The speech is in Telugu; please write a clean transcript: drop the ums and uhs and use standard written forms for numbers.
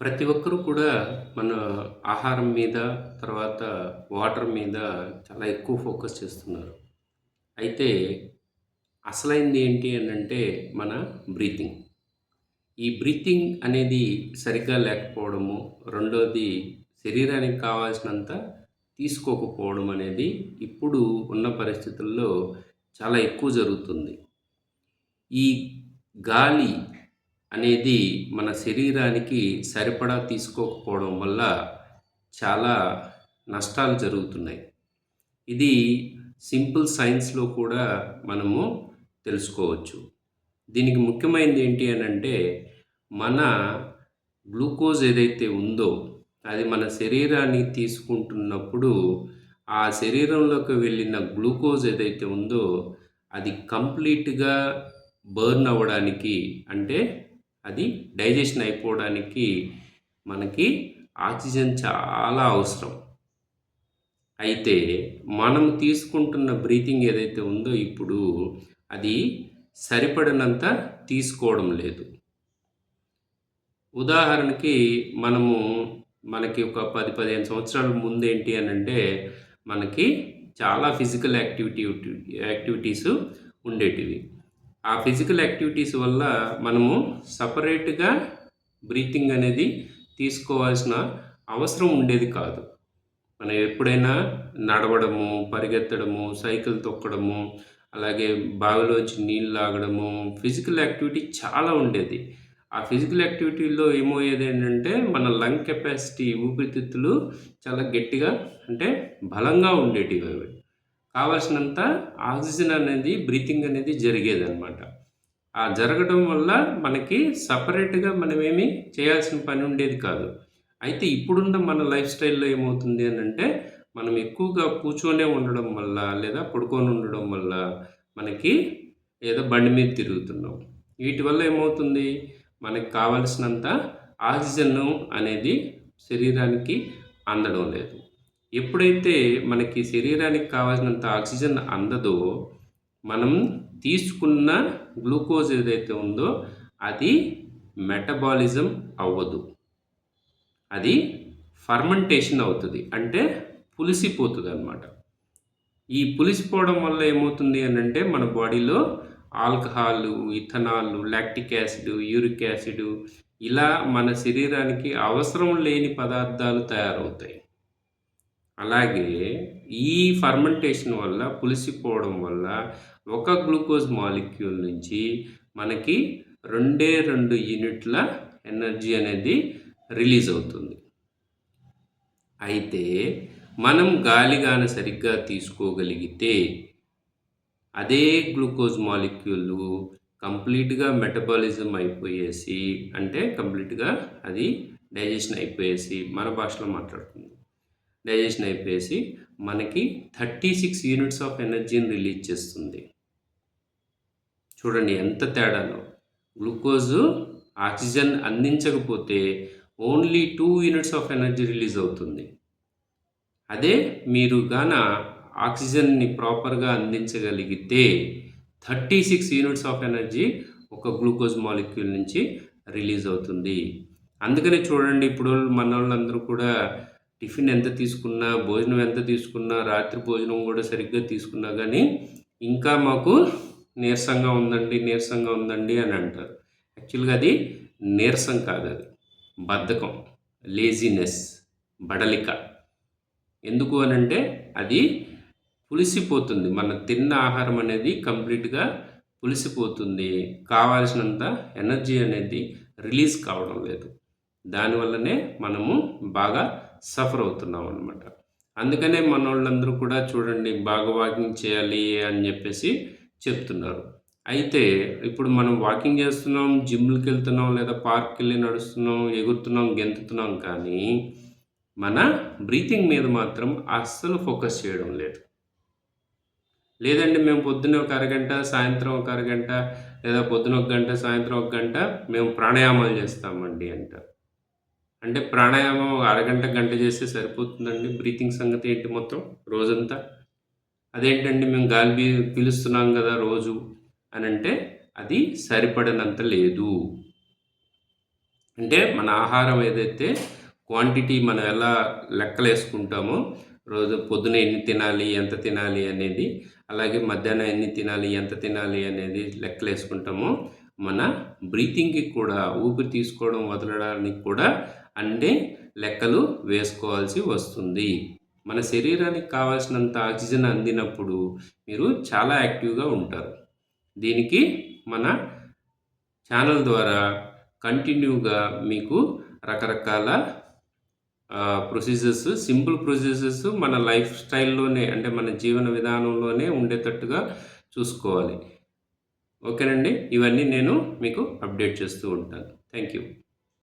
ప్రతి ఒక్కరు కూడా మన ఆహారం మీద, తర్వాత వాటర్ మీద చాలా ఎక్కువ ఫోకస్ చేస్తున్నారు. అయితే అసలైంది ఏంటి అనంటే మన బ్రీతింగ్. ఈ బ్రీతింగ్ అనేది సరిగ్గా లేకపోవడము, రెండోది శరీరానికి కావాల్సినంత తీసుకోకపోవడం అనేది ఇప్పుడు ఉన్న పరిస్థితుల్లో చాలా ఎక్కువ జరుగుతుంది. ఈ గాలి అనేది మన శరీరానికి సరిపడా తీసుకోకపోవడం వల్ల చాలా నష్టాలు జరుగుతున్నాయి. ఇది సింపుల్ సైన్స్‌లో కూడా మనము తెలుసుకోవచ్చు. దీనికి ముఖ్యమైనది ఏంటి అనంటే, మన గ్లూకోజ్ ఏదైతే ఉందో, అది మన శరీరానికి తీసుకుంటున్నప్పుడు, ఆ శరీరంలోకి వెళ్ళిన గ్లూకోజ్ ఏదైతే ఉందో, అది కంప్లీట్‌గా బర్న్ అవ్వడానికి అంటే అది డైజెషన్ అయిపోవడానికి మనకి ఆక్సిజన్ చాలా అవసరం. అయితే మనం తీసుకుంటున్న బ్రీతింగ్ ఏదైతే ఉందో ఇప్పుడు అది సరిపడినంత తీసుకోవడం లేదు. ఉదాహరణకి మనము మనకి ఒక 10, 15 సంవత్సరాల ముందేంటి అనంటే మనకి చాలా ఫిజికల్ యాక్టివిటీస్ ఉండేటివి. ఆ ఫిజికల్ యాక్టివిటీస్ వల్ల మనము సెపరేట్‌గా బ్రీతింగ్ అనేది తీసుకోవాల్సిన అవసరం ఉండేది కాదు. మనం ఎప్పుడైనా నడవడము, పరిగెత్తడము, సైకిల్ తొక్కడము, అలాగే బావిలోంచి నీళ్ళు లాగడము, ఫిజికల్ యాక్టివిటీ చాలా ఉండేది. ఆ ఫిజికల్ యాక్టివిటీలో ఏమయ్యేదేంటంటే మన లంగ్ కెపాసిటీ ఊపిరితిత్తులు చాలా గట్టిగా అంటే బలంగా ఉండేటివవి. కావాల్సినంత ఆక్సిజన్ అనేది బ్రీతింగ్ అనేది జరిగేదనమాట. ఆ జరగడం వల్ల మనకి సెపరేట్‌గా మనమేమి చేయాల్సిన పని ఉండేది కాదు. అయితే ఇప్పుడున్న మన లైఫ్ స్టైల్‌లో ఏమవుతుంది అనంటే, మనం ఎక్కువగా కూర్చొనే ఉండడం వల్ల, లేదా పడుకొని ఉండడం వల్ల మనకి ఏదో బండి మీద తిరుగుతున్నాం. వీటి వల్ల ఏమవుతుంది, మనకు కావలసినంత ఆక్సిజన్ అనేది శరీరానికి అందడం లేదు. ఎప్పుడైతే మనకి శరీరానికి కావాల్సినంత ఆక్సిజన్ అందదో, మనం తీసుకున్న గ్లూకోజ్ ఏదైతే ఉందో అది మెటబాలిజం అవ్వదు. అది ఫర్మెంటేషన్ అవుతది. అంటే పులిసిపోతదనమాట. ఈ పులిసిపోవడం వల్ల ఏమవుతుంది అనంటే మన బాడీలో alcohol, ఇథనాలు, lactic acid, uric acid ఇలా మన శరీరానికి అవసరం లేని పదార్థాలు తయారవుతాయి. అలాగే ఈ ఫర్మెంటేషన్ వల్ల, పులిసిపోవడం వల్ల ఒక గ్లూకోజ్ మాలిక్యూల్ నుంచి మనకి 2 యూనిట్ల ఎనర్జీ అనేది రిలీజ్ అవుతుంది. అయితే మనం గాలి గాన సరిగ్గా తీసుకోగలిగితే అదే గ్లూకోజ్ మాలిక్యూలు కంప్లీట్‌గా మెటబాలిజం అయిపోయేసి అంటే కంప్లీట్‌గా అది డైజెషన్ అయిపోయేసి మన భాషలో మాట్లాడుకుందాం. డైజెషన్ అయిపోయేసి మనకి 36 యూనిట్స్ ఆఫ్ ఎనర్జీని రిలీజ్ చేస్తుంది. చూడండి ఎంత తేడానో. గ్లూకోజు ఆక్సిజన్ అందించకపోతే only 2 units of energy release అవుతుంది. అదే మీరు గాన ఆక్సిజన్‌ని ప్రాపర్‌గా అందించగలిగితే 36 యూనిట్స్ ఆఫ్ ఎనర్జీ ఒక గ్లూకోజ్ మాలిక్యూల్ నుంచి రిలీజ్ అవుతుంది. అందుకనే చూడండి ఇప్పుడు మనోళ్ళందరూ కూడా టిఫిన్ ఎంత తీసుకున్నా, భోజనం ఎంత తీసుకున్నా, రాత్రి భోజనం కూడా సరిగ్గా తీసుకున్నా గానీ, ఇంకా మాకు నీరసంగా ఉందండి, నీరసంగా ఉందండి అని అంటారు. యాక్చువల్‌గా అది నీరసం కాదది. బద్ధకం, లేజీనెస్, బడలిక. ఎందుకు అనంటే అది పులిసిపోతుంది. మనం తిన్న ఆహారం అనేది కంప్లీట్‌గా పులిసిపోతుంది. కావాల్సినంత ఎనర్జీ అనేది రిలీజ్ కావడం లేదు. దానివల్లనే మనము బాగా సఫర్ అవుతున్నాం అన్నమాట. అందుకనే మనోళ్ళందరూ కూడా చూడండి బాగా వాకింగ్ చేయాలి అని చెప్పేసి చెప్తున్నారు. అయితే ఇప్పుడు మనం వాకింగ్ చేస్తున్నాం, జిమ్‌లకెళ్తున్నాం లేదా పార్క్‌కెళ్ళి నడుస్తున్నాం, ఎగురుతున్నాం, గెంతుతున్నాం కానీ మన బ్రీతింగ్ మీద మాత్రం అస్సలు ఫోకస్ చేయడం లేదు. లేదండి మేము పొద్దున్నే ఒక అరగంట, సాయంత్రం ఒక అరగంట లేదా పొద్దున ఒక గంట, సాయంత్రం ఒక గంట మేము ప్రాణాయామాలు చేస్తామండి అంటారు. అంటే ప్రాణాయామం అరగంట, గంట చేస్తే సరిపోతుందండి. బ్రీతింగ్ సంగతి ఏంటి మొత్తం రోజంతా? అదేంటండి మేము గాలి పీలుస్తున్నాం గదా రోజు అనంటే అది సరిపడనంత లేదు. అంటే మన ఆహారం ఏదైతే క్వాంటిటీ మనం ఎలా లెక్కలేసుకుంటామో, రోజు పొద్దున ఎన్ని తినాలి, ఎంత తినాలి అనేది, అలాగే మధ్యాహ్నం ఎన్ని తినాలి, ఎంత తినాలి అనేది లెక్కలేసుకుంటామో, మన బ్రీతింగ్‌కి కూడా, ఊపిరి తీసుకోవడం, వదలడానికి కూడా అన్ని లెక్కలు వేసుకోవాల్సి వస్తుంది. మన శరీరానికి కావాల్సినంత ఆక్సిజన్ అందినప్పుడు మీరు చాలా యాక్టివ్‌గా ఉంటారు. దీనికి మన ఛానల్ ద్వారా కంటిన్యూగా మీకు రకరకాల ప్రొసీజర్స్, సింపుల్ ప్రొసీజర్స్ మన లైఫ్ స్టైల్‌లోనే, అంటే మన జీవన విధానంలోనే ఉండేటట్టుగా చూసుకోవాలి. ఓకేనండి. ఇవన్నీ నేను మీకు అప్డేట్ చేస్తూ ఉంటాను. Thank you.